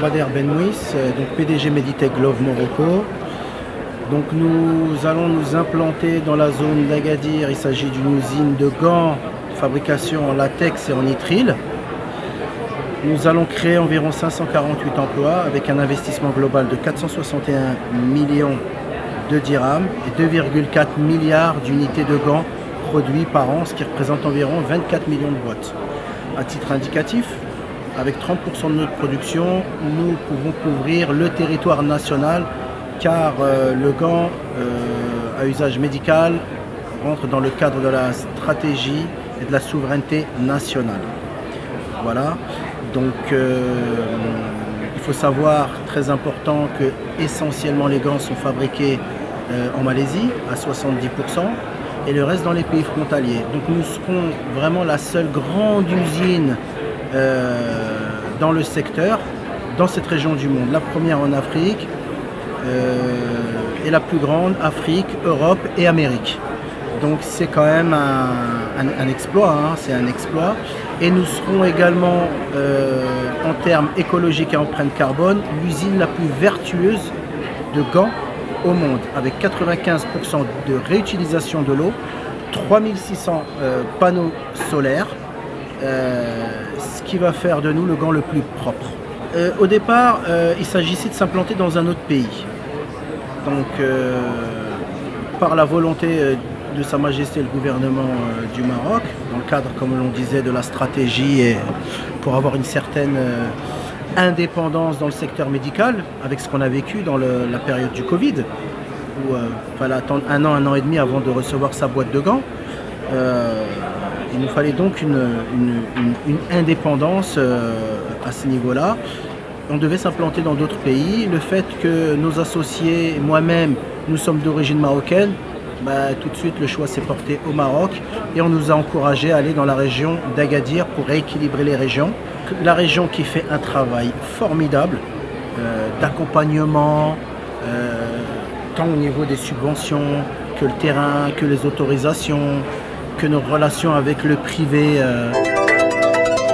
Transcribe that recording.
Bader Benmouis, donc PDG Meditech Glove Morocco. Donc nous allons nous implanter dans la zone d'Agadir. Il s'agit d'une usine de gants, de fabrication en latex et en nitrile. Nous allons créer environ 548 emplois avec un investissement global de 461 millions de dirhams et 2,4 milliards d'unités de gants produits par an, ce qui représente environ 24 millions de boîtes. À titre indicatif, avec 30% de notre production, nous pouvons couvrir le territoire national car le gant à usage médical rentre dans le cadre de la stratégie et de la souveraineté nationale. Voilà, donc il faut savoir, très important, que essentiellement les gants sont fabriqués en Malaisie à 70% et le reste dans les pays frontaliers. Donc nous serons vraiment la seule grande usine dans le secteur, dans cette région du monde. La première en Afrique et la plus grande Afrique, Europe et Amérique. Donc c'est quand même un exploit, hein, c'est un exploit. Et nous serons également, en termes écologiques et empreinte carbone, l'usine la plus vertueuse de gants au monde, avec 95% de réutilisation de l'eau, 3600 panneaux solaires, ce qui va faire de nous le gant le plus propre. Au départ, il s'agissait de s'implanter dans un autre pays. Donc, par la volonté de Sa Majesté le gouvernement du Maroc, dans le cadre, comme l'on disait, de la stratégie et pour avoir une certaine indépendance dans le secteur médical, avec ce qu'on a vécu dans la période du Covid, où il fallait attendre un an et demi avant de recevoir sa boîte de gants. Il nous fallait donc une indépendance à ce niveau-là. On devait s'implanter dans d'autres pays. Le fait que nos associés et moi-même, nous sommes d'origine marocaine, tout de suite le choix s'est porté au Maroc et on nous a encouragé à aller dans la région d'Agadir pour rééquilibrer les régions. La région qui fait un travail formidable d'accompagnement, tant au niveau des subventions que le terrain, que les autorisations, que nos relations avec le privé.